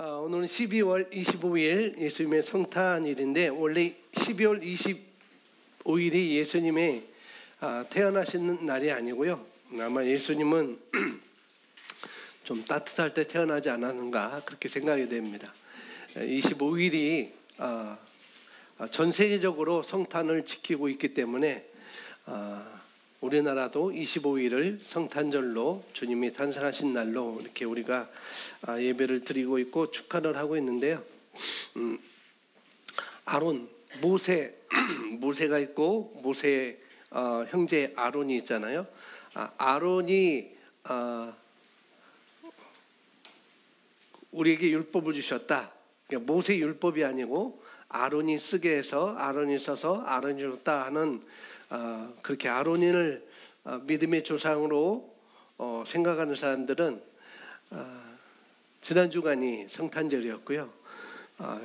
오늘은 12월 25일 예수님의 성탄일인데 원래 12월 25일이 예수님의 태어나시는 날이 아니고요. 아마 예수님은 좀 따뜻할 때 태어나지 않았는가 그렇게 생각이 됩니다. 25일이 전 세계적으로 성탄을 지키고 있기 때문에 우리나라도 25일을 성탄절로 주님이 탄생하신 날로 이렇게 우리가 예배를 드리고 있고 축하를 하고 있는데요. 아론, 모세가 있고 모세 형제 아론이 있잖아요. 아론이 우리에게 율법을 주셨다. 그러니까 모세 율법이 아니고 아론이 쓰게 해서 아론이 써서 아론이 줬다 하는 그렇게 아론인을 믿음의 조상으로 생각하는 사람들은 지난 주간이 성탄절이었고요.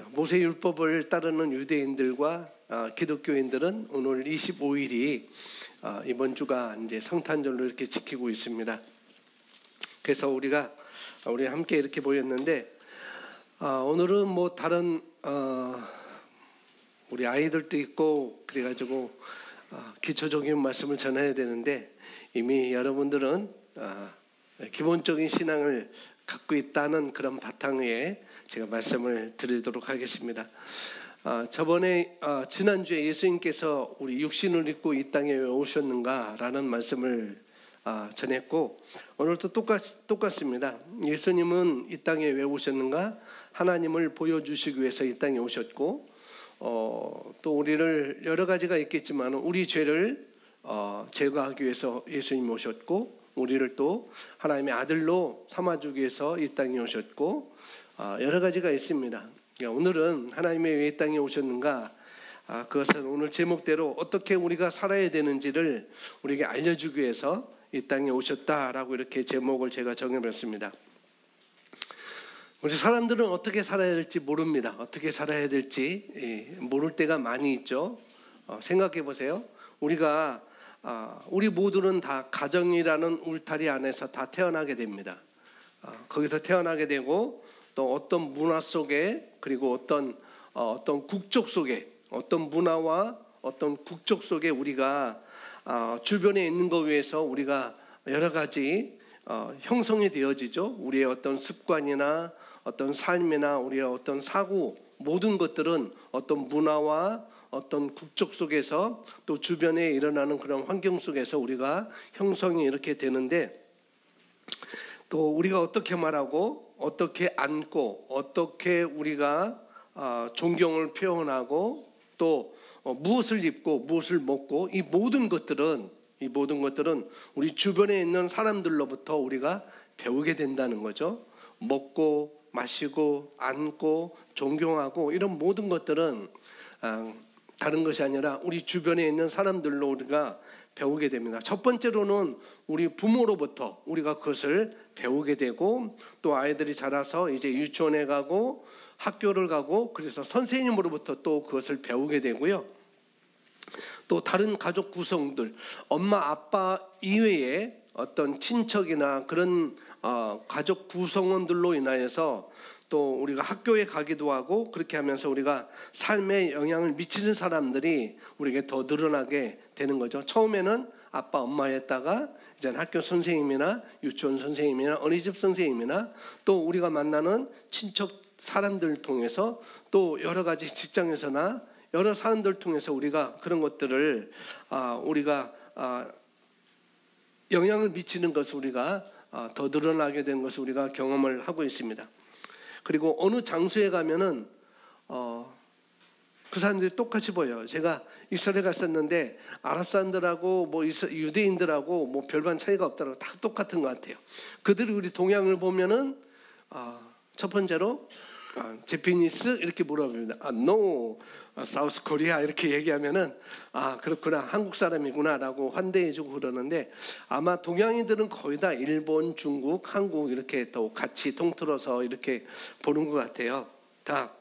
모세 율법을 따르는 유대인들과 기독교인들은 오늘 25일이 이번 주가 이제 성탄절로 이렇게 지키고 있습니다. 그래서 우리가 함께 이렇게 모였는데 오늘은 뭐 다른 우리 아이들도 있고 그래가지고 기초적인 말씀을 전해야 되는데 이미 여러분들은 기본적인 신앙을 갖고 있다는 그런 바탕 위에 제가 말씀을 드리도록 하겠습니다. 저번에 지난주에 예수님께서 우리 육신을 입고 이 땅에 왜 오셨는가라는 말씀을 전했고 오늘도 똑같습니다. 예수님은 이 땅에 왜 오셨는가? 하나님을 보여주시기 위해서 이 땅에 오셨고 또 우리를 여러 가지가 있겠지만 우리 죄를 제거하기 위해서 예수님이 오셨고 우리를 또 하나님의 아들로 삼아주기 위해서 이 땅에 오셨고 여러 가지가 있습니다. 오늘은 하나님이 왜 이 땅에 오셨는가? 그것은 오늘 제목대로 어떻게 우리가 살아야 되는지를 우리에게 알려주기 위해서 이 땅에 오셨다라고 이렇게 제목을 제가 정해봤습니다. 우리 사람들은 어떻게 살아야 될지 모릅니다. 어떻게 살아야 될지 모를 때가 많이 있죠. 생각해 보세요. 우리 모두는 다 가정이라는 울타리 안에서 다 태어나게 됩니다. 거기서 태어나게 되고 또 어떤 문화 속에 그리고 어떤 국적 속에 어떤 문화와 어떤 국적 속에 우리가 주변에 있는 것 위해서 우리가 여러 가지 형성이 되어지죠. 우리의 어떤 습관이나 어떤 삶이나 우리의 어떤 사고 모든 것들은 어떤 문화와 어떤 국적 속에서 또 주변에 일어나는 그런 환경 속에서 우리가 형성이 이렇게 되는데 또 우리가 어떻게 말하고 어떻게 앉고 어떻게 우리가 존경을 표현하고 또 무엇을 입고 무엇을 먹고 이 모든 것들은 우리 주변에 있는 사람들로부터 우리가 배우게 된다는 거죠. 먹고 마시고 앉고 존경하고 이런 모든 것들은 다른 것이 아니라 우리 주변에 있는 사람들로 우리가 배우게 됩니다. 첫 번째로는 우리 부모로부터 우리가 그것을 배우게 되고 또 아이들이 자라서 이제 유치원에 가고 학교를 가고 그래서 선생님으로부터 또 그것을 배우게 되고요. 또 다른 가족 구성들 엄마 아빠 이외에 어떤 친척이나 그런 가족 구성원들로 인하여서 또 우리가 학교에 가기도 하고 그렇게 하면서 우리가 삶에 영향을 미치는 사람들이 우리에게 더 늘어나게 되는 거죠. 처음에는 아빠 엄마였다가 이제 학교 선생님이나 유치원 선생님이나 어린이집 선생님이나 또 우리가 만나는 친척 사람들 통해서 또 여러 가지 직장에서나 여러 사람들 통해서 우리가 그런 것들을 우리가 영향을 미치는 것을 우리가 더 늘어나게 된 것을 우리가 경험을 하고 있습니다. 그리고 어느 장소에 가면은 그 사람들이 똑같이 보여요. 제가 이스라엘 갔었는데 아랍 사람들하고 뭐 유대인들하고 뭐 별반 차이가 없더라고 다 똑같은 것 같아요. 그들이 우리 동양을 보면은 첫 번째로 제피니스 이렇게 물어봅니다. No, 사우스 코리아 이렇게 얘기하면은 그렇구나 한국 사람이구나라고 환대해주고 그러는데 아마 동양인들은 거의 다 일본, 중국, 한국 이렇게 또 같이 통틀어서 이렇게 보는 것 같아요. 다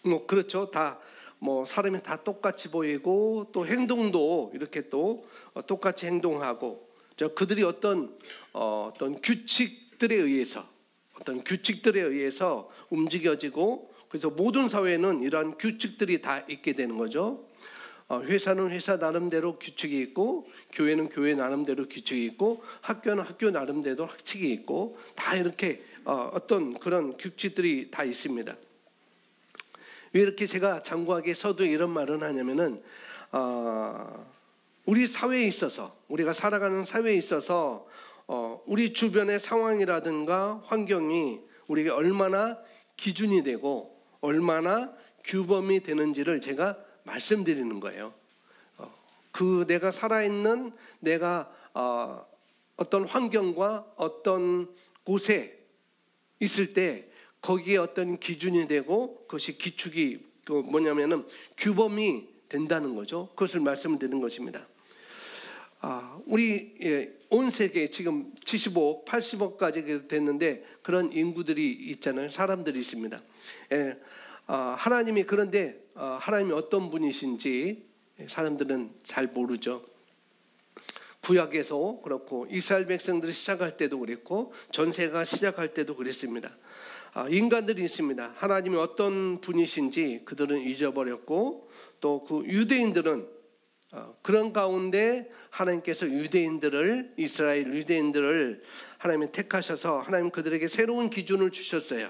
뭐 그렇죠. 다 뭐 사람이 다 똑같이 보이고 또 행동도 이렇게 또 똑같이 행동하고 그들이 어떤 규칙들에 의해서 어떤 규칙들에 의해서 움직여지고, 그래서 모든 사회는 이러한 규칙들이 다 있게 되는 거죠. 회사는 회사 나름대로 규칙이 있고, 교회는 교회 나름대로 규칙이 있고, 학교는 학교 나름대로 학칙이 있고, 다 이렇게 어떤 그런 규칙들이 다 있습니다. 왜 이렇게 제가 장구하게 서두에 이런 말을 하냐면은 우리 사회에 있어서, 우리가 살아가는 사회에 있어서 우리 주변의 상황이라든가 환경이 우리에게 얼마나 기준이 되고 얼마나 규범이 되는지를 제가 말씀드리는 거예요. 그 내가 살아있는 내가 어떤 환경과 어떤 곳에 있을 때 거기에 어떤 기준이 되고 그것이 기축이 뭐냐면은 규범이 된다는 거죠. 그것을 말씀드리는 것입니다. 우리 온 세계에 지금 75억, 80억까지 됐는데 그런 인구들이 있잖아요. 사람들이 있습니다. 하나님이 그런데 하나님이 어떤 분이신지 사람들은 잘 모르죠. 구약에서 그렇고 이스라엘 백성들이 시작할 때도 그랬고 전세가 시작할 때도 그랬습니다. 인간들이 있습니다. 하나님이 어떤 분이신지 그들은 잊어버렸고, 또 그 유대인들은 그런 가운데 하나님께서 유대인들을, 이스라엘 유대인들을 하나님이 택하셔서 하나님 그들에게 새로운 기준을 주셨어요.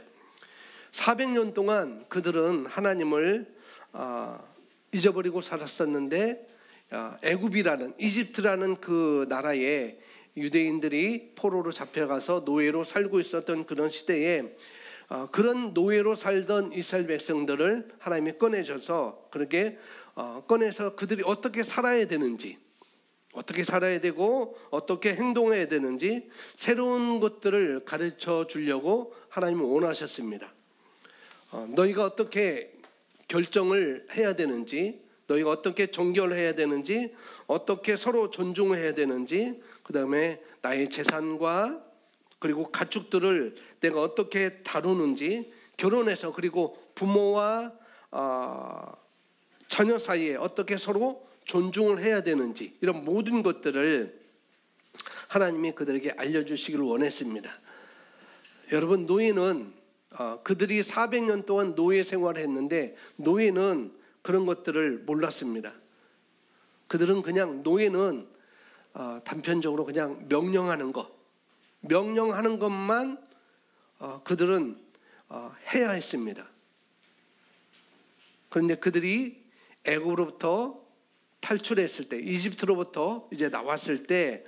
400년 동안 그들은 하나님을 잊어버리고 살았었는데, 애굽이라는, 이집트라는 그 나라에 유대인들이 포로로 잡혀가서 노예로 살고 있었던 그런 시대에 그런 노예로 살던 이스라엘 백성들을 하나님이 꺼내셔서, 그렇게 꺼내서 그들이 어떻게 살아야 되는지, 어떻게 살아야 되고 어떻게 행동해야 되는지 새로운 것들을 가르쳐 주려고 하나님은 원하셨습니다. 너희가 어떻게 결정을 해야 되는지, 너희가 어떻게 정결해야 되는지, 어떻게 서로 존중해야 되는지, 그 다음에 나의 재산과 그리고 가축들을 내가 어떻게 다루는지, 결혼해서 그리고 부모와 자녀 사이에 어떻게 서로 존중을 해야 되는지, 이런 모든 것들을 하나님이 그들에게 알려주시기를 원했습니다. 여러분, 노예는 그들이 400년 동안 노예 생활을 했는데 노예는 그런 것들을 몰랐습니다. 그들은 그냥 노예는 단편적으로 그냥 명령하는 것만 그들은 해야 했습니다. 그런데 그들이 애굽으로부터 탈출했을 때, 이집트로부터 이제 나왔을 때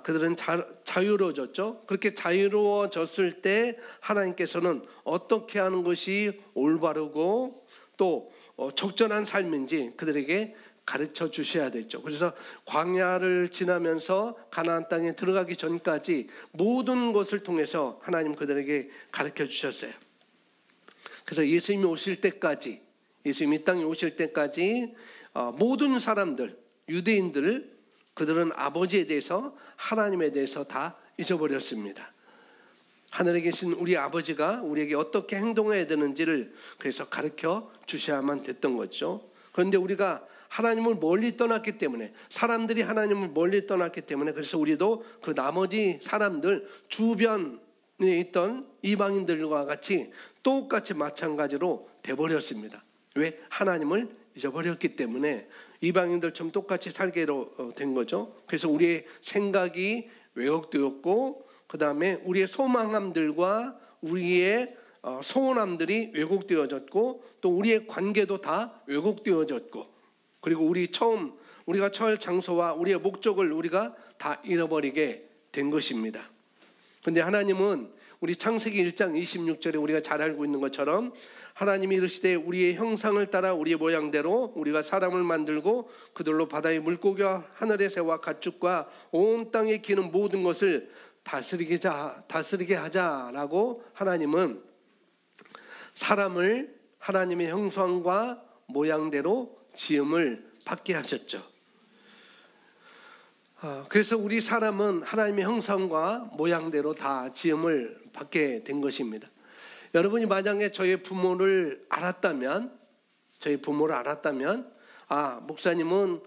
그들은 자유로워졌죠. 그렇게 자유로워졌을 때 하나님께서는 어떻게 하는 것이 올바르고 또 적절한 삶인지 그들에게 가르쳐 주셔야 됐죠. 그래서 광야를 지나면서 가나안 땅에 들어가기 전까지 모든 것을 통해서 하나님 그들에게 가르쳐 주셨어요. 그래서 예수님이 오실 때까지, 예수님이 이 땅에 오실 때까지 모든 사람들, 유대인들, 그들은 아버지에 대해서, 하나님에 대해서 다 잊어버렸습니다. 하늘에 계신 우리 아버지가 우리에게 어떻게 행동해야 되는지를 그래서 가르쳐 주셔야만 됐던 거죠. 그런데 우리가 하나님을 멀리 떠났기 때문에, 사람들이 하나님을 멀리 떠났기 때문에, 그래서 우리도 그 나머지 사람들, 주변에 있던 이방인들과 같이 똑같이 마찬가지로 돼버렸습니다. 왜? 하나님을 잊어버렸기 때문에 이방인들처럼 똑같이 살게 된 거죠. 그래서 우리의 생각이 왜곡되었고, 그 다음에 우리의 소망함들과 우리의 소원함들이 왜곡되어졌고, 또 우리의 관계도 다 왜곡되어졌고, 그리고 우리가 처할 장소와 우리의 목적을 우리가 다 잃어버리게 된 것입니다. 그런데 하나님은 우리 창세기 1장 26절에 우리가 잘 알고 있는 것처럼 하나님이 이르시되 우리의 형상을 따라 우리의 모양대로 우리가 사람을 만들고 그들로 바다의 물고기와 하늘의 새와 가축과 온 땅에 기는 모든 것을 다스리게 하자라고 하나님은 사람을 하나님의 형상과 모양대로 지음을 받게 하셨죠. 그래서 우리 사람은 하나님의 형상과 모양대로 다 지음을 받게 된 것입니다. 여러분이 만약에 저희 부모를 알았다면, 목사님은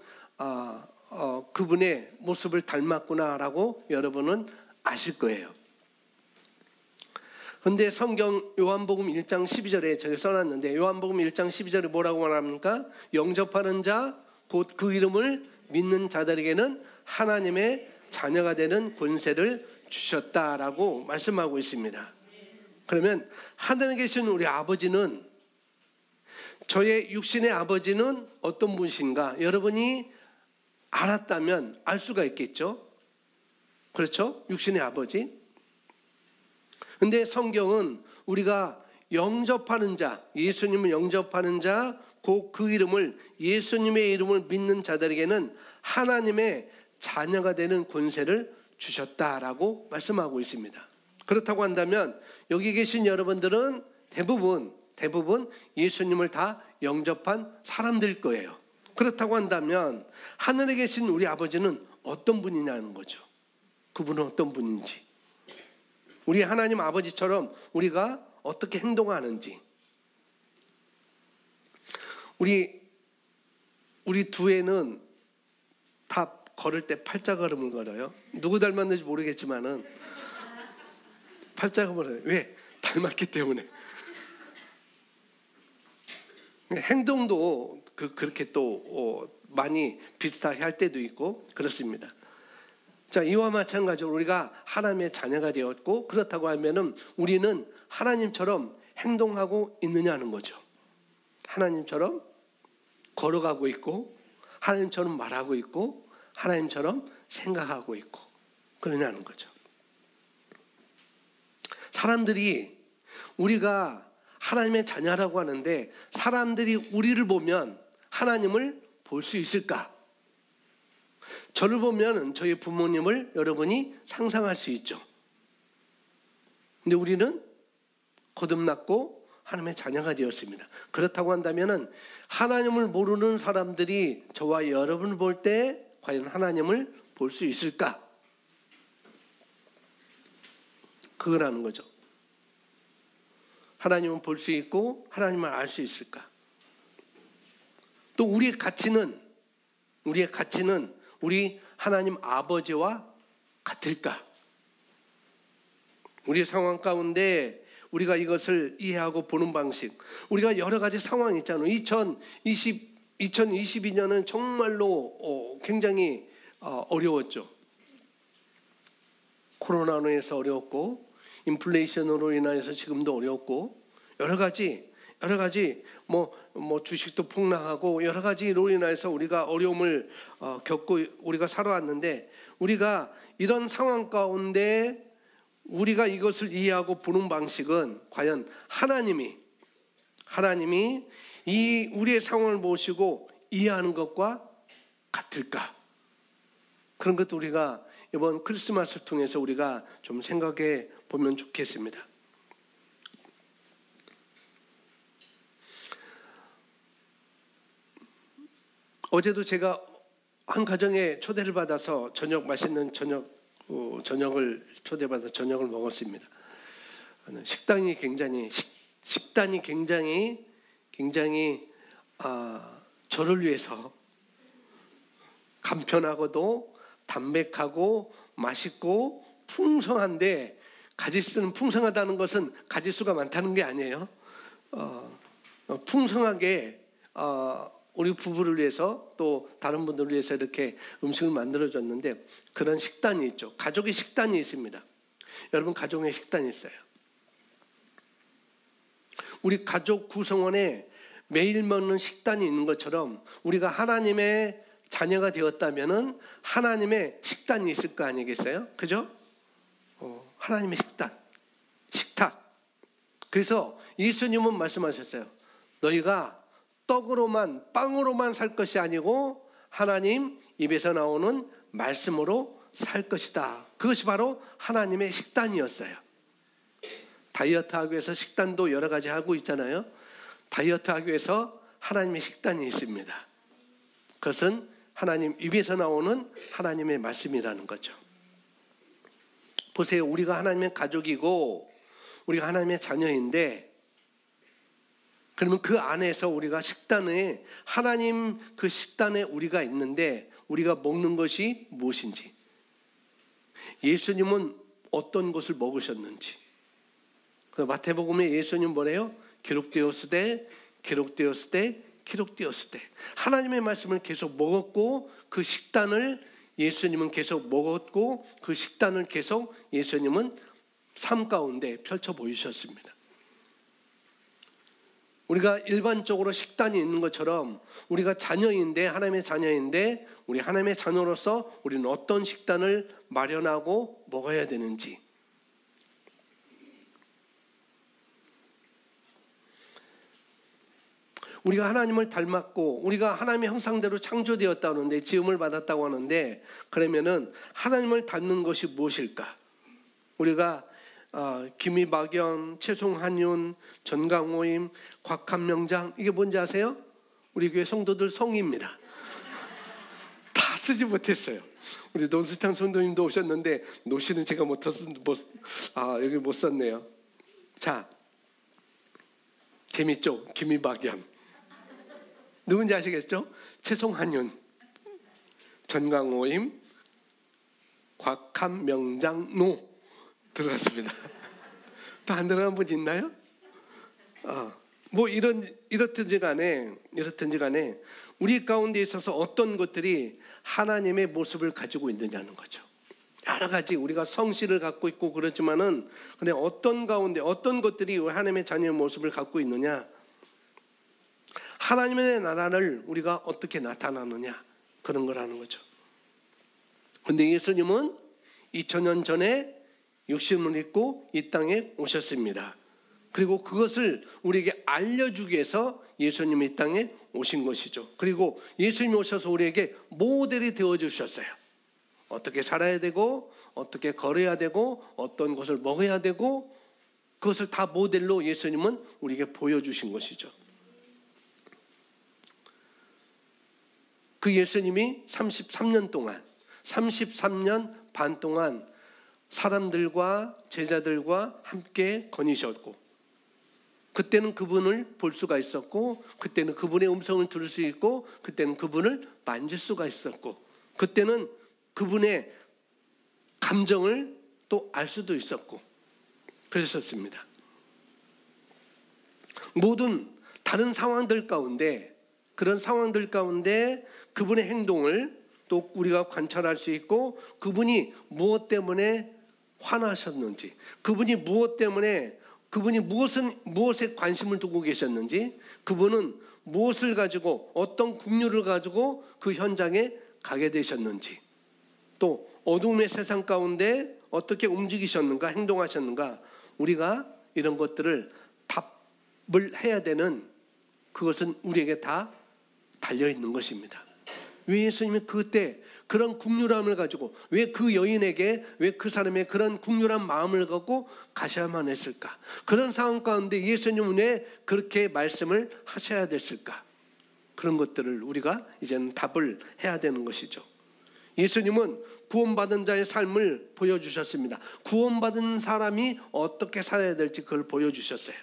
그분의 모습을 닮았구나라고 여러분은 아실 거예요. 근데 성경 요한복음 1장 12절에 저기 써놨는데, 요한복음 1장 12절에 뭐라고 말합니까? 영접하는 자 곧 그 이름을 믿는 자들에게는 하나님의 자녀가 되는 권세를 주셨다라고 말씀하고 있습니다. 그러면 하늘에 계신 우리 아버지는, 저의 육신의 아버지는 어떤 분이신가 여러분이 알았다면 알 수가 있겠죠. 그렇죠? 육신의 아버지. 근데 성경은 우리가 영접하는 자, 예수님을 영접하는 자, 곧 그 이름을, 예수님의 이름을 믿는 자들에게는 하나님의 자녀가 되는 권세를 주셨다라고 말씀하고 있습니다. 그렇다고 한다면 여기 계신 여러분들은 대부분 예수님을 다 영접한 사람들일 거예요. 그렇다고 한다면 하늘에 계신 우리 아버지는 어떤 분이냐는 거죠. 그분은 어떤 분인지, 우리 하나님 아버지처럼 우리가 어떻게 행동하는지. 우리 두 애는 다 걸을 때 팔자걸음을 걸어요. 누구 닮았는지 모르겠지만은 팔자걸음을. 왜? 닮았기 때문에. 행동도 그렇게 또 많이 비슷하게 할 때도 있고 그렇습니다. 자, 이와 마찬가지로 우리가 하나님의 자녀가 되었고, 그렇다고 하면은 우리는 하나님처럼 행동하고 있느냐는 거죠. 하나님처럼 걸어가고 있고, 하나님처럼 말하고 있고, 하나님처럼 생각하고 있고 그러냐는 거죠. 사람들이 우리가 하나님의 자녀라고 하는데, 사람들이 우리를 보면 하나님을 볼 수 있을까? 저를 보면 저희 부모님을 여러분이 상상할 수 있죠. 근데 우리는 거듭났고 하나님의 자녀가 되었습니다. 그렇다고 한다면 하나님을 모르는 사람들이 저와 여러분을 볼 때 과연 하나님을 볼 수 있을까? 그거라는 거죠. 하나님은 볼 수 있고 하나님을 알 수 있을까? 또 우리의 가치는 우리 하나님 아버지와 같을까? 우리 상황 가운데 우리가 이것을 이해하고 보는 방식, 우리가 여러 가지 상황이 있잖아요. 2022년은 정말로 굉장히 어려웠죠. 코로나로 인해서 어려웠고, 인플레이션으로 인해서 지금도 어려웠고, 여러 가지 뭐 주식도 폭락하고 여러 가지로 인해서 우리가 어려움을 겪고 우리가 살아왔는데, 우리가 이런 상황 가운데 우리가 이것을 이해하고 보는 방식은 과연 하나님이 이 우리의 상황을 보시고 이해하는 것과 같을까? 그런 것도 우리가 이번 크리스마스를 통해서 우리가 좀 생각해 보면 좋겠습니다. 어제도 제가 한 가정에 초대를 받아서 맛있는 저녁을 초대받아서 저녁을 먹었습니다. 식단이 굉장히 저를 위해서 간편하고도 담백하고 맛있고 풍성한데, 가지수는 풍성하다는 것은 가지수가 많다는 게 아니에요. 풍성하게 우리 부부를 위해서 또 다른 분들을 위해서 이렇게 음식을 만들어줬는데, 그런 식단이 있죠. 가족의 식단이 있습니다. 여러분, 가족의 식단이 있어요. 우리 가족 구성원에 매일 먹는 식단이 있는 것처럼 우리가 하나님의 자녀가 되었다면은 하나님의 식단이 있을 거 아니겠어요? 그죠? 하나님의 식탁. 그래서 예수님은 말씀하셨어요. 너희가 빵으로만 살 것이 아니고 하나님 입에서 나오는 말씀으로 살 것이다. 그것이 바로 하나님의 식단이었어요. 다이어트 하기 위해서 식단도 여러 가지 하고 있잖아요. 다이어트 하기 위해서 하나님의 식단이 있습니다. 그것은 하나님 입에서 나오는 하나님의 말씀이라는 거죠. 보세요. 우리가 하나님의 가족이고 우리가 하나님의 자녀인데, 그러면 그 안에서 우리가 식단에, 하나님 그 식단에 우리가 있는데 우리가 먹는 것이 무엇인지, 예수님은 어떤 것을 먹으셨는지, 마태복음에 예수님 뭐래요? 기록되었으되 하나님의 말씀을 계속 먹었고 그 식단을 예수님은 계속 먹었고 그 식단을 계속 예수님은 삶 가운데 펼쳐 보이셨습니다. 우리가 일반적으로 식단이 있는 것처럼 우리가 자녀인데 하나님의 자녀인데 우리 하나님의 자녀로서 우리는 어떤 식단을 마련하고 먹어야 되는지, 우리가 하나님을 닮았고 우리가 하나님의 형상대로 창조되었다고 하는데 지음을 받았다고 하는데 그러면은 하나님을 닮는 것이 무엇일까? 우리가 김희박연, 최송한윤, 전강호임, 곽한명장 이게 뭔지 아세요? 우리 교회 성도들 성입니다. 다 쓰지 못했어요. 우리 노수창 성도님도 오셨는데 노시는 제가 여기 못 썼네요. 자, 재밌죠? 김희박연 누군지 아시겠죠? 최송한윤, 전강호임, 곽한명장, 들어갔습니다. 다 안 들어간 분 있나요? 이렇든지 간에 우리 가운데 있어서 어떤 것들이 하나님의 모습을 가지고 있느냐는 거죠. 여러 가지 우리가 성실을 갖고 있고 그렇지만은 그냥 어떤 가운데 어떤 것들이 하나님의 자녀의 모습을 갖고 있느냐, 하나님의 나라를 우리가 어떻게 나타나느냐 그런 거라는 거죠. 근데 예수님은 2000년 전에 육신을 입고 이 땅에 오셨습니다. 그리고 그것을 우리에게 알려주기 위해서 예수님이 이 땅에 오신 것이죠. 그리고 예수님이 오셔서 우리에게 모델이 되어주셨어요. 어떻게 살아야 되고 어떻게 걸어야 되고 어떤 것을 먹어야 되고 그것을 다 모델로 예수님은 우리에게 보여주신 것이죠. 그 예수님이 33년 반 동안 사람들과 제자들과 함께 거니셨고 그때는 그분을 볼 수가 있었고 그때는 그분의 음성을 들을 수 있고 그때는 그분을 만질 수가 있었고 그때는 그분의 감정을 또 알 수도 있었고 그랬었습니다. 모든 다른 상황들 가운데 그런 상황들 가운데 그분의 행동을 또 우리가 관찰할 수 있고 그분이 무엇 때문에 화나셨는지 그분이 무엇에 관심을 두고 계셨는지 그분은 무엇을 가지고 어떤 국류를 가지고 그 현장에 가게 되셨는지 또 어둠의 세상 가운데 어떻게 움직이셨는가 행동하셨는가 우리가 이런 것들을 답을 해야 되는 그것은 우리에게 다 달려있는 것입니다. 왜 예수님이 그때 그런 국률함을 가지고 왜 그 여인에게 왜 그 사람의 그런 국률한 마음을 갖고 가셔야만 했을까? 그런 상황 가운데 예수님은 왜 그렇게 말씀을 하셔야 됐을까? 그런 것들을 우리가 이제는 답을 해야 되는 것이죠. 예수님은 구원받은 자의 삶을 보여주셨습니다. 구원받은 사람이 어떻게 살아야 될지 그걸 보여주셨어요.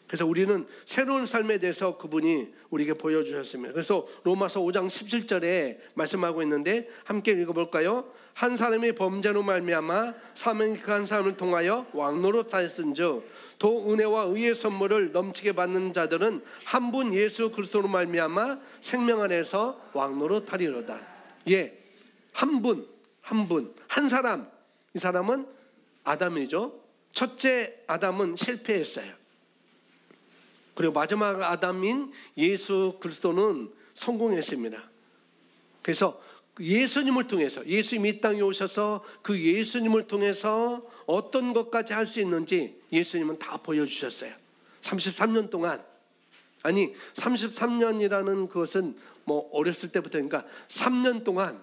그래서 우리는 새로운 삶에 대해서 그분이 우리에게 보여주셨습니다. 그래서 로마서 5장 17절에 말씀하고 있는데 함께 읽어볼까요? 한 사람이 범죄로 말미암아 사명이 그 한 사람을 통하여 왕노릇하였은즉 또 은혜와 의의 선물을 넘치게 받는 자들은 한 분 예수 그리스도로 말미암아 생명 안에서 왕노릇하리로다. 한 사람, 이 사람은 아담이죠. 첫째 아담은 실패했어요. 그리고 마지막 아담인 예수 그리스도는 성공했습니다. 그래서 예수님을 통해서 예수님이 이 땅에 오셔서 그 예수님을 통해서 어떤 것까지 할 수 있는지 예수님은 다 보여주셨어요. 33년 동안 33년이라는 것은 어렸을 때부터 그러니까 3년 동안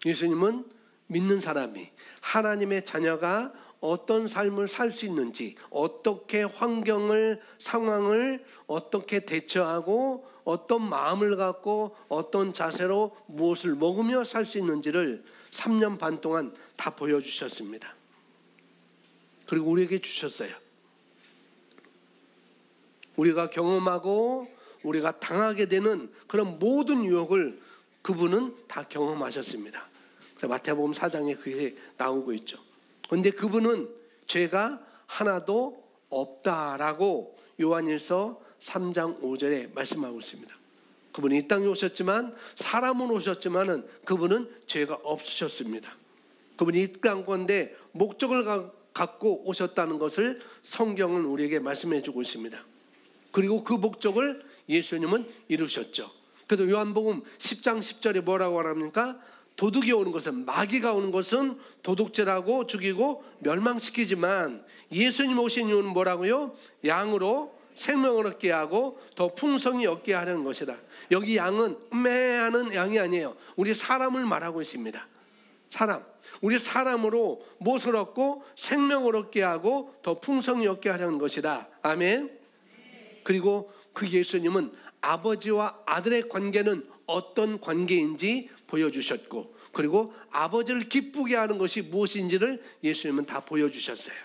예수님은 믿는 사람이 하나님의 자녀가 어떤 삶을 살 수 있는지 어떻게 환경을 상황을 어떻게 대처하고 어떤 마음을 갖고 어떤 자세로 무엇을 먹으며 살 수 있는지를 3년 반 동안 다 보여주셨습니다. 그리고 우리에게 주셨어요. 우리가 경험하고 우리가 당하게 되는 그런 모든 유혹을 그분은 다 경험하셨습니다. 마태복음 4장에 그게 나오고 있죠. 그런데 그분은 죄가 하나도 없다라고 요한일서 3장 5절에 말씀하고 있습니다. 그분이 이 땅에 오셨지만 사람은 오셨지만은 그분은 죄가 없으셨습니다. 그분이 이 땅 가운데 목적을 갖고 오셨다는 것을 성경은 우리에게 말씀해 주고 있습니다. 그리고 그 목적을 예수님은 이루셨죠. 그래서 요한복음 10장 10절에 뭐라고 합니까? 도둑이 오는 것은, 마귀가 오는 것은 도둑질하고 죽이고 멸망시키지만 예수님 오신 이유는 뭐라고요? 양으로 생명을 얻게 하고 더 풍성히 얻게 하려는 것이다. 여기 양은 음매하는 양이 아니에요. 우리 사람을 말하고 있습니다. 사람, 우리 사람으로 무엇을 얻고 생명을 얻게 하고 더 풍성히 얻게 하려는 것이다. 아멘. 그리고 그 예수님은 아버지와 아들의 관계는 어떤 관계인지 보여주셨고, 그리고 아버지를 기쁘게 하는 것이 무엇인지를 예수님은 다 보여주셨어요.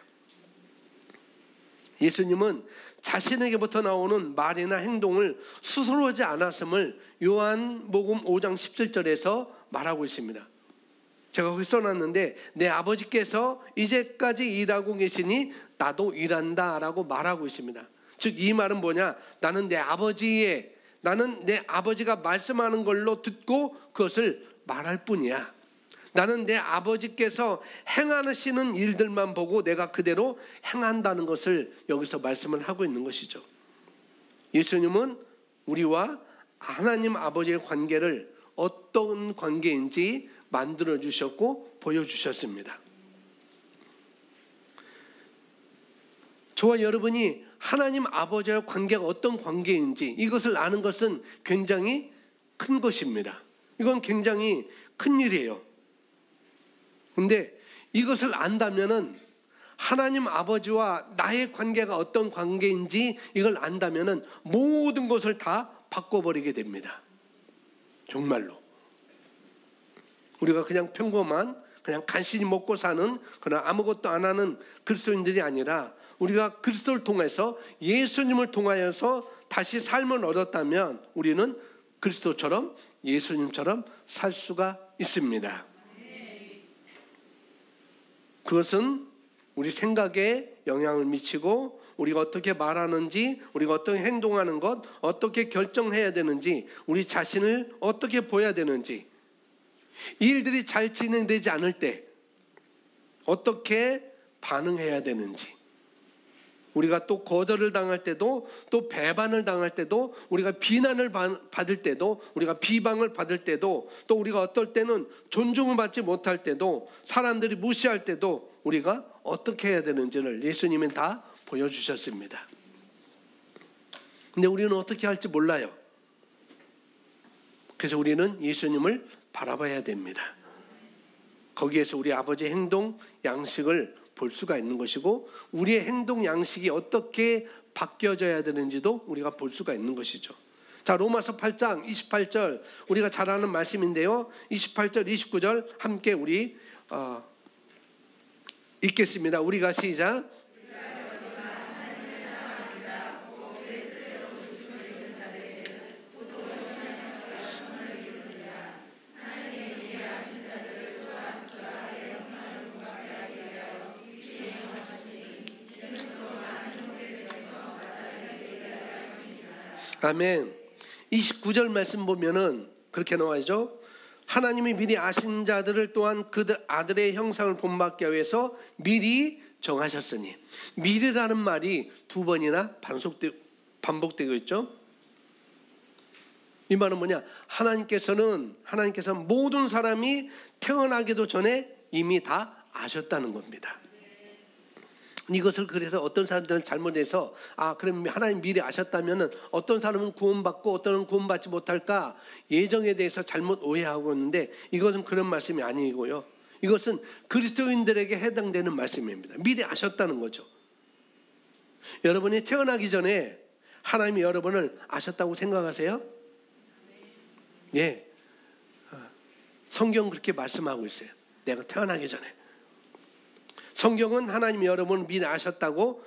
예수님은 자신에게부터 나오는 말이나 행동을 스스로 하지 않았음을 요한복음 5장 17절에서 말하고 있습니다. 제가 거기 써놨는데, 내 아버지께서 이제까지 일하고 계시니 나도 일한다 라고 말하고 있습니다. 즉 이 말은 뭐냐, 나는 내 아버지가 말씀하는 걸로 듣고 그것을 말할 뿐이야. 나는 내 아버지께서 행하시는 일들만 보고 내가 그대로 행한다는 것을 여기서 말씀을 하고 있는 것이죠. 예수님은 우리와 하나님 아버지의 관계를 어떤 관계인지 만들어 주셨고 보여주셨습니다. 저와 여러분이 하나님 아버지와 관계가 어떤 관계인지 이것을 아는 것은 굉장히 큰 것입니다. 이건 굉장히 큰 일이에요. 근데 이것을 안다면은, 하나님 아버지와 나의 관계가 어떤 관계인지 이걸 안다면은 모든 것을 다 바꿔버리게 됩니다. 정말로. 우리가 그냥 평범한, 그냥 간신히 먹고 사는 그런 아무것도 안 하는 그리스도인들이 아니라, 우리가 그리스도를 통해서, 예수님을 통하여서 다시 삶을 얻었다면 우리는 그리스도처럼, 예수님처럼 살 수가 있습니다. 그것은 우리 생각에 영향을 미치고, 우리가 어떻게 말하는지, 우리가 어떻게 행동하는 것, 어떻게 결정해야 되는지, 우리 자신을 어떻게 보여야 되는지, 일들이 잘 진행되지 않을 때 어떻게 반응해야 되는지, 우리가 또 거절을 당할 때도, 또 배반을 당할 때도, 우리가 비난을 받을 때도, 우리가 비방을 받을 때도, 또 우리가 어떨 때는 존중을 받지 못할 때도, 사람들이 무시할 때도 우리가 어떻게 해야 되는지를 예수님은 다 보여주셨습니다. 근데 우리는 어떻게 할지 몰라요. 그래서 우리는 예수님을 바라봐야 됩니다. 거기에서 우리 아버지의 행동 양식을 볼 수가 있는 것이고, 우리의 행동 양식이 어떻게 바뀌어져야 되는지도 우리가 볼 수가 있는 것이죠. 자, 로마서 8장 28절, 우리가 잘 아는 말씀인데요, 28절 29절 함께 우리 읽겠습니다. 우리가 시작. 아멘. 29절 말씀 보면은 그렇게 나와있죠. 하나님이 미리 아신 자들을 또한 그들 아들의 형상을 본받게 위해서 미리 정하셨으니, 미리라는 말이 두 번이나 반복되고 있죠. 이 말은 뭐냐, 하나님께서는 모든 사람이 태어나기도 전에 이미 다 아셨다는 겁니다. 이것을 그래서 어떤 사람들은 잘못해서, 그럼 하나님 미리 아셨다면 어떤 사람은 구원받고 어떤 사람은 구원받지 못할까, 예정에 대해서 잘못 오해하고 있는데, 이것은 그런 말씀이 아니고요, 이것은 그리스도인들에게 해당되는 말씀입니다. 미리 아셨다는 거죠. 여러분이 태어나기 전에 하나님이 여러분을 아셨다고 생각하세요? 예, 성경 그렇게 말씀하고 있어요. 내가 태어나기 전에. 성경은 하나님이 여러분을 미리 아셨다고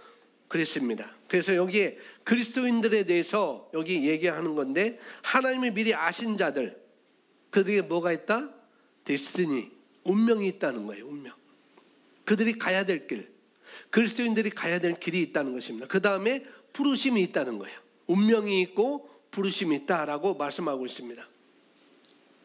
그랬습니다. 그래서 여기에 그리스도인들에 대해서 여기 얘기하는 건데, 하나님이 미리 아신 자들, 그들에게 뭐가 있다? 데스티니, 운명이 있다는 거예요. 운명. 그들이 가야 될 길, 그리스도인들이 가야 될 길이 있다는 것입니다. 그 다음에 부르심이 있다는 거예요. 운명이 있고 부르심이 있다라고 말씀하고 있습니다.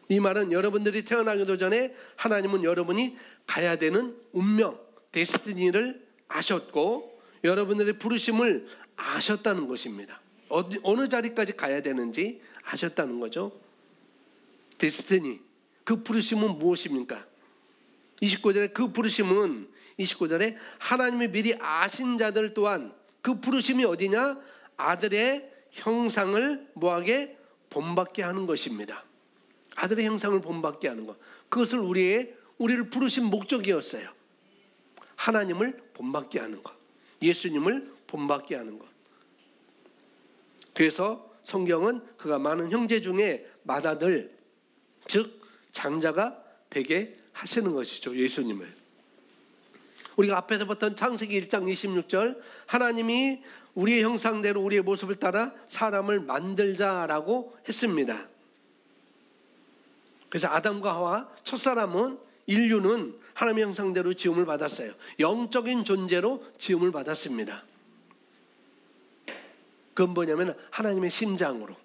이 말은 여러분들이 태어나기도 전에 하나님은 여러분이 가야 되는 운명, 데스티니를 아셨고 여러분들의 부르심을 아셨다는 것입니다. 어느 자리까지 가야 되는지 아셨다는 거죠. 데스티니, 그 부르심은 무엇입니까? 29절에 그 부르심은 29절에 하나님이 미리 아신 자들 또한 그 부르심이 어디냐? 아들의 형상을 뭐하게? 본받게 하는 것입니다. 아들의 형상을 본받게 하는 것. 그것을 우리를 부르신 목적이었어요. 하나님을 본받게 하는 것. 예수님을 본받게 하는 것. 그래서 성경은 그가 많은 형제 중에 맏아들, 즉 장자가 되게 하시는 것이죠. 예수님을. 우리가 앞에서 봤던 창세기 1장 26절 하나님이 우리의 형상대로 우리의 모습을 따라 사람을 만들자라고 했습니다. 그래서 아담과 하와 첫사람은 인류는 하나님의 형상대로 지음을 받았어요. 영적인 존재로 지음을 받았습니다. 그건 뭐냐면 하나님의 심장으로,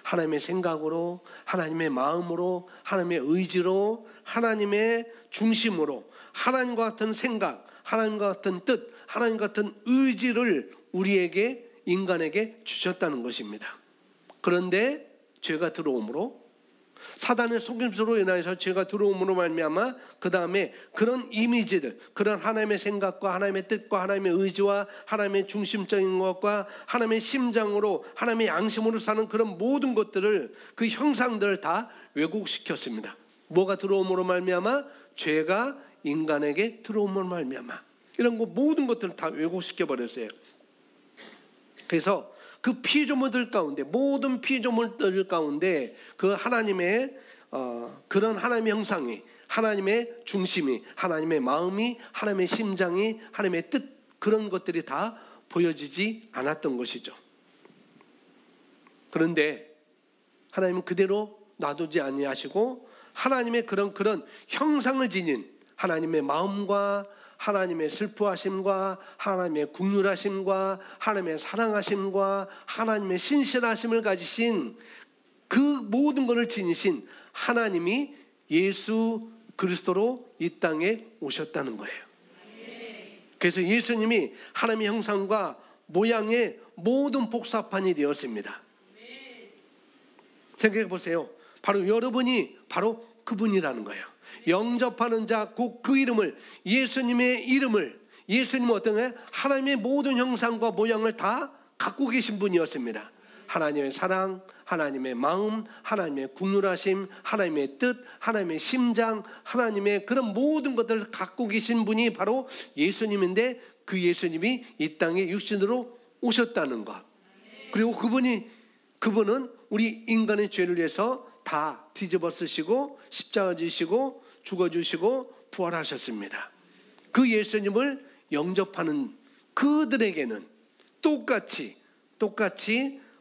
하나님의 생각으로, 하나님의 마음으로, 하나님의 의지로, 하나님의 중심으로 하나님과 같은 생각, 하나님과 같은 뜻, 하나님과 같은 의지를 우리에게, 인간에게 주셨다는 것입니다. 그런데 죄가 들어옴으로, 사단의 속임수로 인하여서 죄가 들어옴으로 말미암아 그 다음에 그런 이미지들, 그런 하나님의 생각과 하나님의 뜻과 하나님의 의지와 하나님의 중심적인 것과 하나님의 심장으로, 하나님의 양심으로 사는 그런 모든 것들을, 그 형상들을 다 왜곡시켰습니다. 뭐가 들어옴으로 말미암아? 죄가 인간에게 들어옴으로 말미암아. 이런 거 모든 것들을 다 왜곡시켜 버렸어요. 그래서 그 피조물들 가운데, 모든 피조물들 가운데 그 하나님의 그런 하나님의 형상이, 하나님의 중심이, 하나님의 마음이, 하나님의 심장이, 하나님의 뜻, 그런 것들이 다 보여지지 않았던 것이죠. 그런데 하나님은 그대로 놔두지 아니하시고 하나님의 그런 형상을 지닌 하나님의 마음과 하나님의 슬퍼하심과 하나님의 긍휼하심과 하나님의 사랑하심과 하나님의 신실하심을 가지신 그 모든 것을 지니신 하나님이 예수 그리스도로 이 땅에 오셨다는 거예요. 그래서 예수님이 하나님의 형상과 모양의 모든 복사판이 되었습니다. 생각해 보세요. 바로 여러분이 바로 그분이라는 거예요. 영접하는 자, 곧 그 이름을, 예수님의 이름을, 예수님은 어떤 거예요? 하나님의 모든 형상과 모양을 다 갖고 계신 분이었습니다. 하나님의 사랑, 하나님의 마음, 하나님의 긍휼하심, 하나님의 뜻, 하나님의 심장, 하나님의 그런 모든 것들을 갖고 계신 분이 바로 예수님인데, 그 예수님이 이 땅에 육신으로 오셨다는 것. 그리고 그분은 우리 인간의 죄를 위해서 다 뒤집어 쓰시고 십자가 지시고 죽어주시고 부활하셨습니다. 그 예수님을 영접하는 그들에게는 똑같이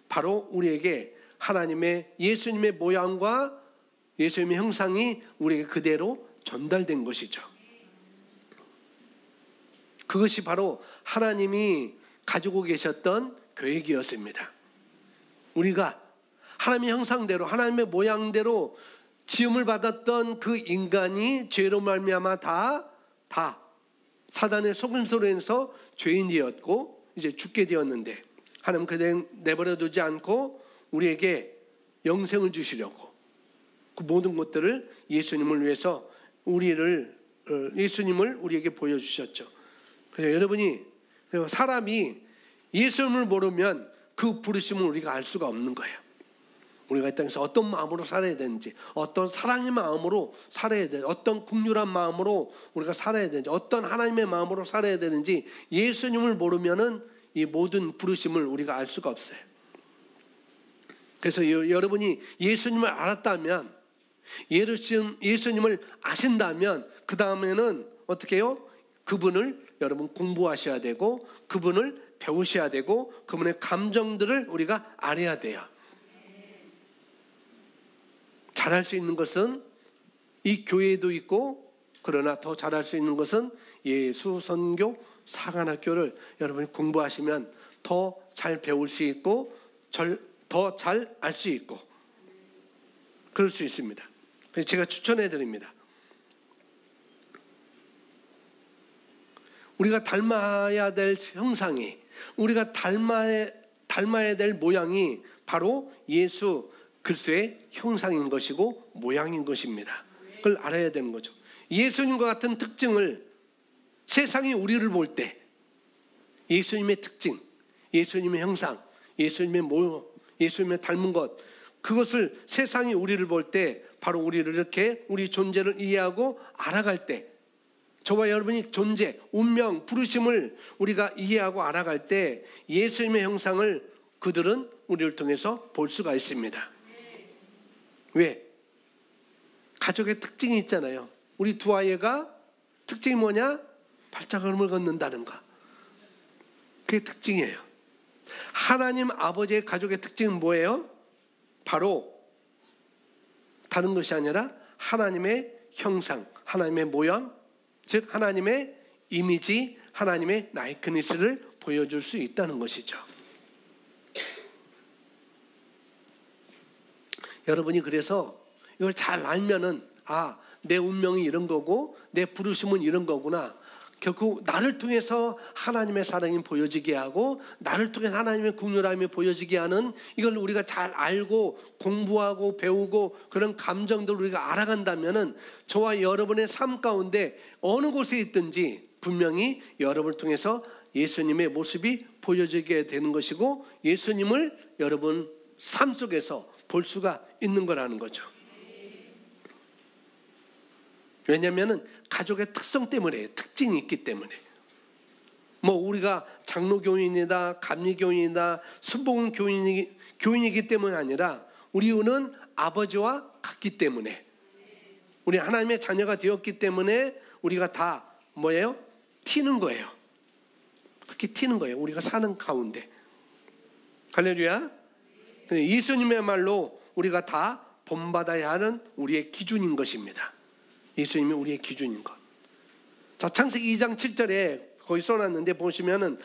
바로 우리에게 하나님의 예수님의 모양과 예수님의 형상이 우리에게 그대로 전달된 것이죠. 그것이 바로 하나님이 가지고 계셨던 계획이었습니다. 우리가 하나님의 형상대로, 하나님의 모양대로 지음을 받았던 그 인간이 죄로 말미암아 다 사단의 속임수로 인해서 죄인이었고 이제 죽게 되었는데, 하나님 그대로 내버려두지 않고 우리에게 영생을 주시려고 그 모든 것들을 예수님을 위해서 예수님을 우리에게 보여주셨죠. 그래서 여러분이, 사람이 예수님을 모르면 그 부르심을 우리가 알 수가 없는 거예요. 우리가 이 땅에서 어떤 마음으로 살아야 되는지, 어떤 사랑의 마음으로 살아야 되는지, 어떤 긍휼한 마음으로 우리가 살아야 되는지, 어떤 하나님의 마음으로 살아야 되는지 예수님을 모르면은 이 모든 부르심을 우리가 알 수가 없어요. 그래서 여러분이 예수님을 알았다면, 예수님을 아신다면 그 다음에는 어떻게 해요? 그분을 여러분 공부하셔야 되고, 그분을 배우셔야 되고, 그분의 감정들을 우리가 알아야 돼요. 잘할 수 있는 것은 이 교회도 있고, 그러나 더 잘할 수 있는 것은 예수 선교 사관학교를 여러분이 공부하시면 더 잘 배울 수 있고 더 잘 알 수 있고 그럴 수 있습니다. 그래서 제가 추천해 드립니다. 우리가 닮아야 될 형상이, 우리가 닮아야 될 모양이 바로 예수 그리스도의 형상인 것이고 모양인 것입니다. 그걸 알아야 되는 거죠. 예수님과 같은 특징을 세상이 우리를 볼 때 예수님의 특징, 예수님의 형상, 예수님의 닮은 것, 그것을 세상이 우리를 볼 때 바로 우리를 이렇게 우리 존재를 이해하고 알아갈 때, 저와 여러분이 존재, 운명, 부르심을 우리가 이해하고 알아갈 때 예수님의 형상을 그들은 우리를 통해서 볼 수가 있습니다. 왜? 가족의 특징이 있잖아요. 우리 두 아이가 특징이 뭐냐? 발자걸음을 걷는다는 거. 그게 특징이에요. 하나님 아버지의 가족의 특징은 뭐예요? 바로 다른 것이 아니라 하나님의 형상, 하나님의 모양, 즉 하나님의 이미지, 하나님의 라이크니스를 보여줄 수 있다는 것이죠. 여러분이 그래서 이걸 잘 알면은 내 운명이 이런 거고 내 부르심은 이런 거구나. 결국 나를 통해서 하나님의 사랑이 보여지게 하고 나를 통해서 하나님의 긍휼함이 보여지게 하는, 이걸 우리가 잘 알고 공부하고 배우고 그런 감정들을 우리가 알아간다면은 저와 여러분의 삶 가운데 어느 곳에 있든지 분명히 여러분을 통해서 예수님의 모습이 보여지게 되는 것이고 예수님을 여러분 삶 속에서 볼 수가 있는 거라는 거죠. 왜냐하면 가족의 특성 때문에, 특징이 있기 때문에. 우리가 장로교인이다, 감리교인이다, 순복음 교인이기 때문이 아니라 우리는 아버지와 같기 때문에, 우리 하나님의 자녀가 되었기 때문에 우리가 다 뭐예요? 튀는 거예요. 그렇게 튀는 거예요. 우리가 사는 가운데. 할렐루야. 예수님의 말로 우리가 다 본받아야 하는 우리의 기준인 것입니다. 예수님이 우리의 기준인 것. 자, 창세기 2장 7절에 거기 써놨는데 보시면은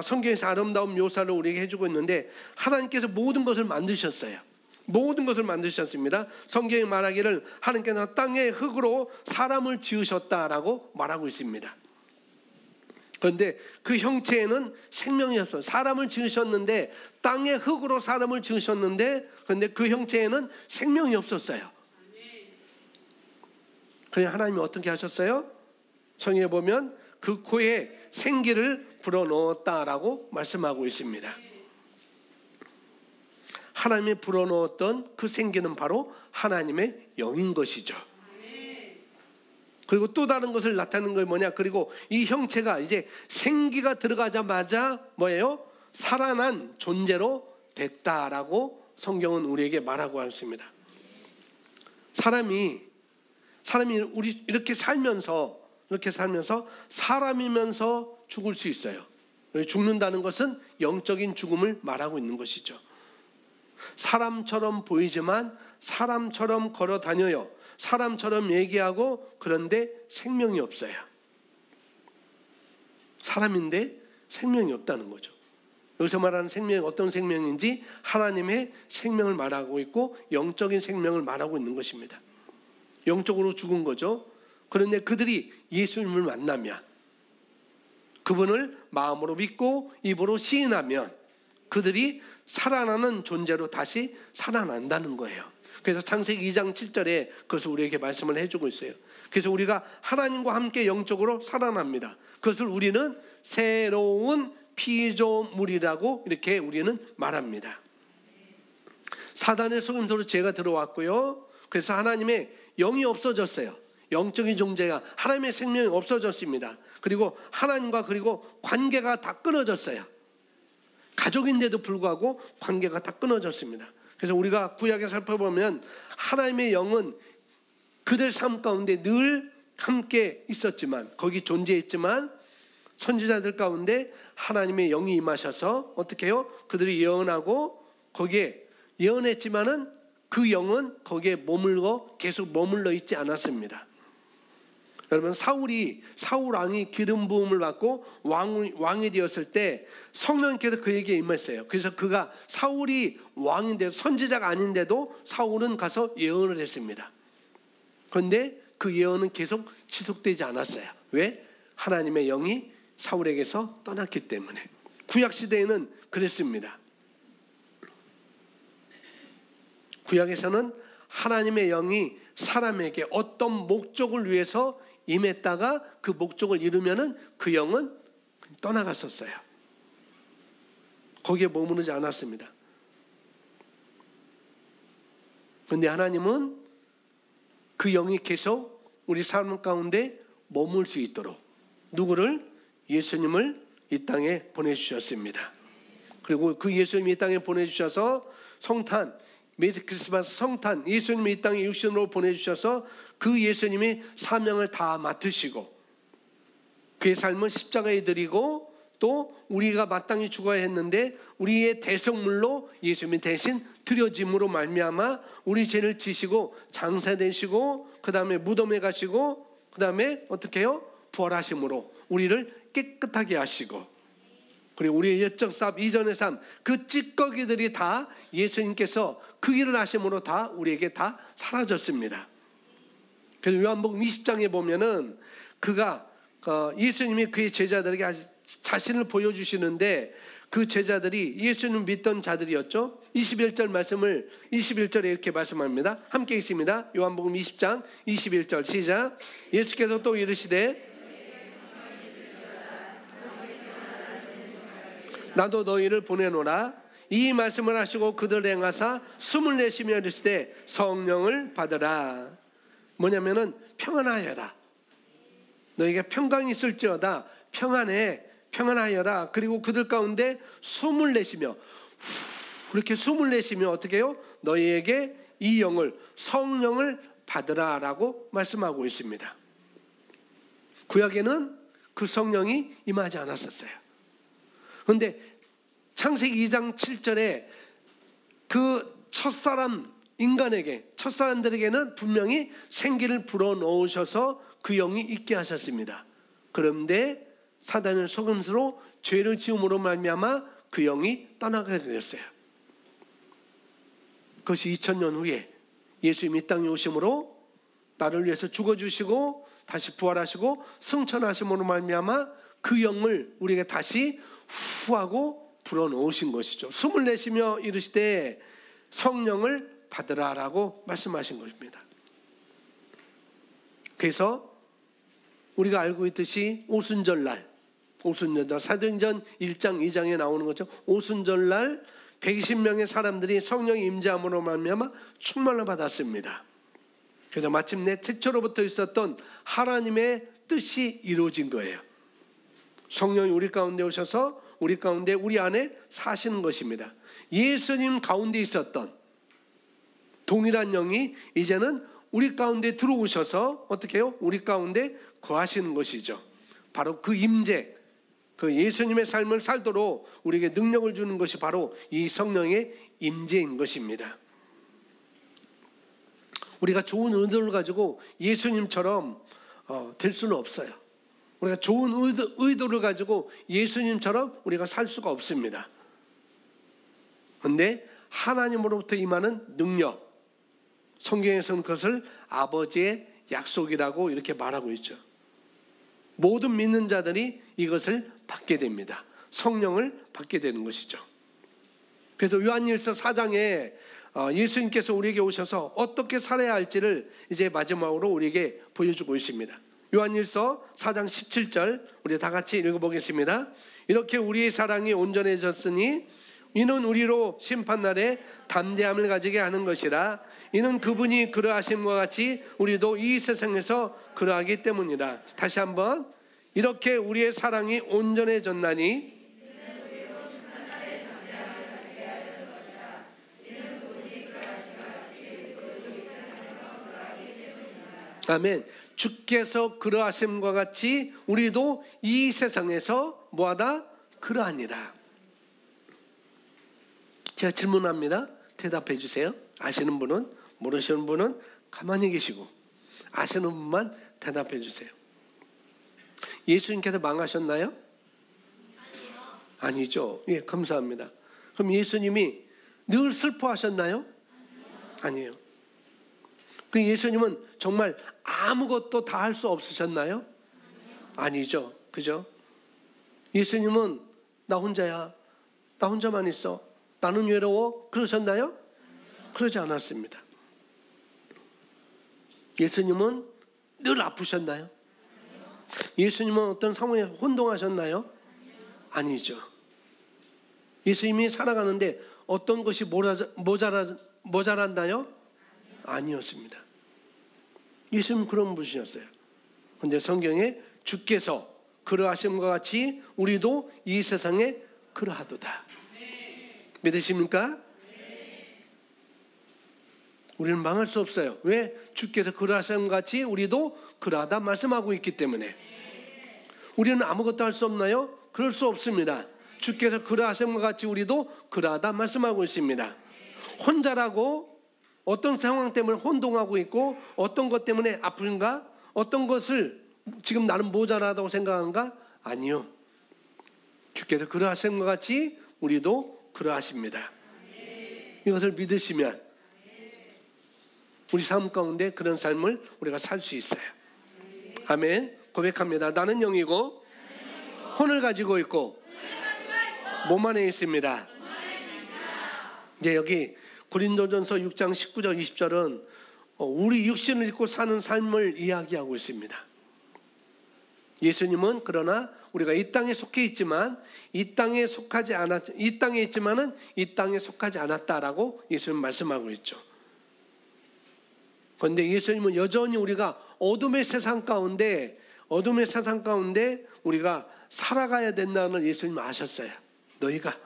성경에서 아름다운 묘사를 우리에게 해주고 있는데 하나님께서 모든 것을 만드셨어요. 모든 것을 만드셨습니다. 성경이 말하기를 하나님께서 땅의 흙으로 사람을 지으셨다라고 말하고 있습니다. 그런데 그 형체에는 생명이 없어요. 사람을 지으셨는데, 땅의 흙으로 사람을 지으셨는데, 그런데 그 형체에는 생명이 없었어요. 그냥 하나님이 어떻게 하셨어요? 성경에 보면 그 코에 생기를 불어넣었다라고 말씀하고 있습니다. 하나님이 불어넣었던 그 생기는 바로 하나님의 영인 것이죠. 그리고 또 다른 것을 나타내는 건 뭐냐? 그리고 이 형체가 이제 생기가 들어가자마자 뭐예요? 살아난 존재로 됐다라고 성경은 우리에게 말하고 있습니다. 사람이 우리 이렇게 살면서 사람이면서 죽을 수 있어요. 죽는다는 것은 영적인 죽음을 말하고 있는 것이죠. 사람처럼 보이지만 사람처럼 걸어 다녀요. 사람처럼 얘기하고 그런데 생명이 없어요. 사람인데 생명이 없다는 거죠. 여기서 말하는 생명이 어떤 생명인지 하나님의 생명을 말하고 있고 영적인 생명을 말하고 있는 것입니다. 영적으로 죽은 거죠. 그런데 그들이 예수님을 만나면, 그분을 마음으로 믿고 입으로 시인하면 그들이 살아나는 존재로 다시 살아난다는 거예요. 그래서 창세기 2장 7절에 그것을 우리에게 말씀을 해주고 있어요. 그래서 우리가 하나님과 함께 영적으로 살아납니다. 그것을 우리는 새로운 피조물이라고 이렇게 우리는 말합니다. 사단의 속임수로 죄가 들어왔고요. 그래서 하나님의 영이 없어졌어요. 영적인 존재가, 하나님의 생명이 없어졌습니다. 그리고 하나님과 그리고 관계가 다 끊어졌어요. 가족인데도 불구하고 관계가 다 끊어졌습니다. 그래서 우리가 구약에 살펴보면 하나님의 영은 그들 삶 가운데 늘 함께 있었지만, 거기 존재했지만 선지자들 가운데 하나님의 영이 임하셔서 어떻게 해요? 그들이 예언하고 거기에 예언했지만은 그 영은 거기에 계속 머물러 있지 않았습니다. 여러분, 사울 왕이 기름 부음을 받고 왕이 되었을 때 성령께서 그에게 임했어요. 그래서 그가 사울이 왕인데 선지자가 아닌데도 사울은 가서 예언을 했습니다. 그런데 그 예언은 계속 지속되지 않았어요. 왜? 하나님의 영이 사울에게서 떠났기 때문에. 구약 시대에는 그랬습니다. 구약에서는 하나님의 영이 사람에게 어떤 목적을 위해서 임했다가 그 목적을 이루면은 그 영은 떠나갔었어요. 거기에 머무르지 않았습니다. 그런데 하나님은 그 영이 계속 우리 삶 가운데 머물 수 있도록 누구를? 예수님을 이 땅에 보내주셨습니다. 그리고 그 예수님이 이 땅에 보내주셔서 성탄, 메리 크리스마스 성탄, 예수님이 이 땅에 육신으로 보내주셔서 그 예수님이 사명을 다 맡으시고 그의 삶을 십자가에 드리고 또 우리가 마땅히 죽어야 했는데 우리의 대속물로 예수님이 대신 드려짐으로 말미암아 우리 죄를 지시고 장사되시고 그 다음에 무덤에 가시고 그 다음에 어떻게 해요? 부활하심으로 우리를 깨끗하게 하시고 그리고 우리의 옛적 삶, 이전의 삶, 그 찌꺼기들이 다 예수님께서 그 일을 하심으로 다 우리에게 다 사라졌습니다. 그래서 요한복음 20장에 보면은 그가 예수님이 그의 제자들에게 자신을 보여주시는데 그 제자들이 예수님을 믿던 자들이었죠. 21절 말씀을 21절에 이렇게 말씀합니다. 함께 있습니다. 요한복음 20장 21절 시작. 예수께서 또 이르시되 나도 너희를 보내노라. 이 말씀을 하시고 그들 행하사 숨을 내쉬며 이르시되 성령을 받으라. 뭐냐면은 평안하여라. 너희가 평강이 있을지어다 평안하여라. 그리고 그들 가운데 숨을 내쉬며 그렇게 숨을 내쉬며 어떻게 해요? 너희에게 이 영을 성령을 받으라 라고 말씀하고 있습니다. 구약에는 그 성령이 임하지 않았었어요. 그런데 창세기 2장 7절에 그 첫사람 인간에게 첫사람들에게는 분명히 생기를 불어넣으셔서 그 영이 있게 하셨습니다. 그런데 사단의 속임수로 죄를 지음으로 말미암아 그 영이 떠나게 되었어요. 그것이 2000년 후에 예수님이 이 땅에 오심으로 나를 위해서 죽어주시고 다시 부활하시고 승천하심으로 말미암아 그 영을 우리에게 다시 후하고 불어넣으신 것이죠. 숨을 내쉬며 이르시되 성령을 받으라라고 말씀하신 것입니다. 그래서 우리가 알고 있듯이 오순절날 사도행전 1장 2장에 나오는 거죠. 오순절날 120명의 사람들이 성령의 임재함으로 말미암아 충만을 받았습니다. 그래서 마침내 태초로부터 있었던 하나님의 뜻이 이루어진 거예요. 성령이 우리 가운데 오셔서 우리 가운데 우리 안에 사시는 것입니다. 예수님 가운데 있었던 동일한 영이 이제는 우리 가운데 들어오셔서 어떻게 해요? 우리 가운데 거하시는 것이죠. 바로 그 임재, 그 예수님의 삶을 살도록 우리에게 능력을 주는 것이 바로 이 성령의 임재인 것입니다. 우리가 좋은 의도를 가지고 예수님처럼 될 수는 없어요. 우리가 좋은 의도를 가지고 예수님처럼 우리가 살 수가 없습니다. 그런데 하나님으로부터 임하는 능력, 성경에서는 그것을 아버지의 약속이라고 이렇게 말하고 있죠. 모든 믿는 자들이 이것을 받게 됩니다. 성령을 받게 되는 것이죠. 그래서 요한일서 4장에 예수님께서 우리에게 오셔서 어떻게 살아야 할지를 이제 마지막으로 우리에게 보여주고 있습니다. 요한일서 4장 17절 우리 다 같이 읽어보겠습니다. 이렇게 우리의 사랑이 온전해졌으니 이는 우리로 심판날에 담대함을 가지게 하는 것이라. 이는 그분이 그러하심과 같이 우리도 이 세상에서 그러하기 때문이라. 다시 한번 이렇게 우리의 사랑이 온전해졌나니 아멘. 주께서 그러하심과 같이 우리도 이 세상에서 뭐하다? 그러하니라. 제가 질문합니다. 대답해 주세요. 아시는 분은, 모르시는 분은 가만히 계시고 아시는 분만 대답해 주세요. 예수님께서 망하셨나요? 아니죠. 예, 감사합니다. 그럼 예수님이 늘 슬퍼하셨나요? 아니에요. 그 예수님은 정말 아무것도 다 할 수 없으셨나요? 아니죠. 그죠? 예수님은 나 혼자야. 나 혼자만 있어. 나는 외로워. 그러셨나요? 그러지 않았습니다. 예수님은 늘 아프셨나요? 예수님은 어떤 상황에 혼동하셨나요? 아니죠. 예수님이 살아가는데 어떤 것이 모자랐나요? 아니었습니다. 예수님은 그런 분이셨어요. 그런데 성경에 주께서 그러하심과 같이 우리도 이 세상에 그러하도다. 믿으십니까? 우리는 망할 수 없어요. 왜? 주께서 그러하심과 같이 우리도 그러하다 말씀하고 있기 때문에. 우리는 아무것도 할 수 없나요? 그럴 수 없습니다. 주께서 그러하심과 같이 우리도 그러하다 말씀하고 있습니다. 혼자라고 어떤 상황 때문에 혼동하고 있고 어떤 것 때문에 아픈가? 어떤 것을 지금 나는 모자라다고 생각하는가? 아니요. 주께서 그러하심과 같이 우리도 그러하십니다. 이것을 믿으시면 우리 삶 가운데 그런 삶을 우리가 살 수 있어요. 아멘. 고백합니다. 나는 영이고 혼을 가지고 있고 몸 안에 있습니다. 이제 여기 고린도전서 6장 19절 20절은 우리 육신을 입고 사는 삶을 이야기하고 있습니다. 예수님은 그러나 우리가 이 땅에 속해 있지만 이 땅에 있지만은 이 땅에 속하지 않았다라고 예수님 말씀하고 있죠. 그런데 예수님은 여전히 우리가 어둠의 세상 가운데 우리가 살아가야 된다는 예수님 아셨어요. 너희가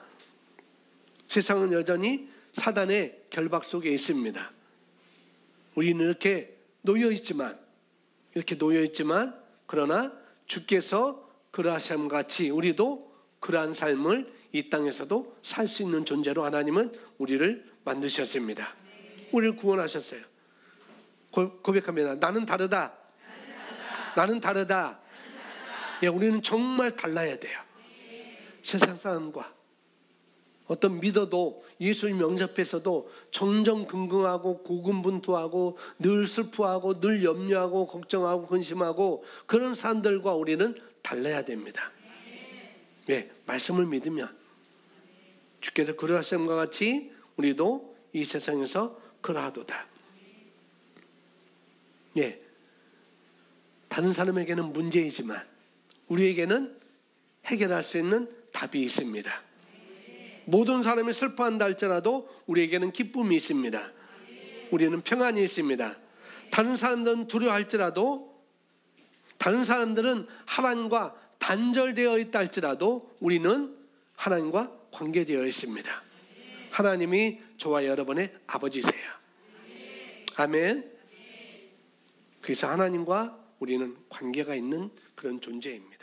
세상은 여전히 사단의 결박 속에 있습니다. 우리는 이렇게 놓여 있지만 그러나 주께서 그러하심과 같이 우리도 그러한 삶을 이 땅에서도 살 수 있는 존재로 하나님은 우리를 만드셨습니다. 우리를 구원하셨어요. 고백합니다. 나는 다르다. 나는 다르다. 예, 우리는 정말 달라야 돼요. 세상 사람과 어떤 믿어도 예수님 영접해서도 정정긍긍하고 고군분투하고 늘 슬퍼하고 늘 염려하고 걱정하고 근심하고 그런 사람들과 우리는 달라야 됩니다. 예, 말씀을 믿으면 주께서 그러하심과 같이 우리도 이 세상에서 그러하도다. 예, 다른 사람에게는 문제이지만 우리에게는 해결할 수 있는 답이 있습니다. 모든 사람이 슬퍼한다 할지라도 우리에게는 기쁨이 있습니다. 우리는 평안이 있습니다. 다른 사람들은 두려워할지라도 다른 사람들은 하나님과 단절되어 있다 할지라도 우리는 하나님과 관계되어 있습니다. 하나님이 저와 여러분의 아버지세요. 아멘. 그래서 하나님과 우리는 관계가 있는 그런 존재입니다.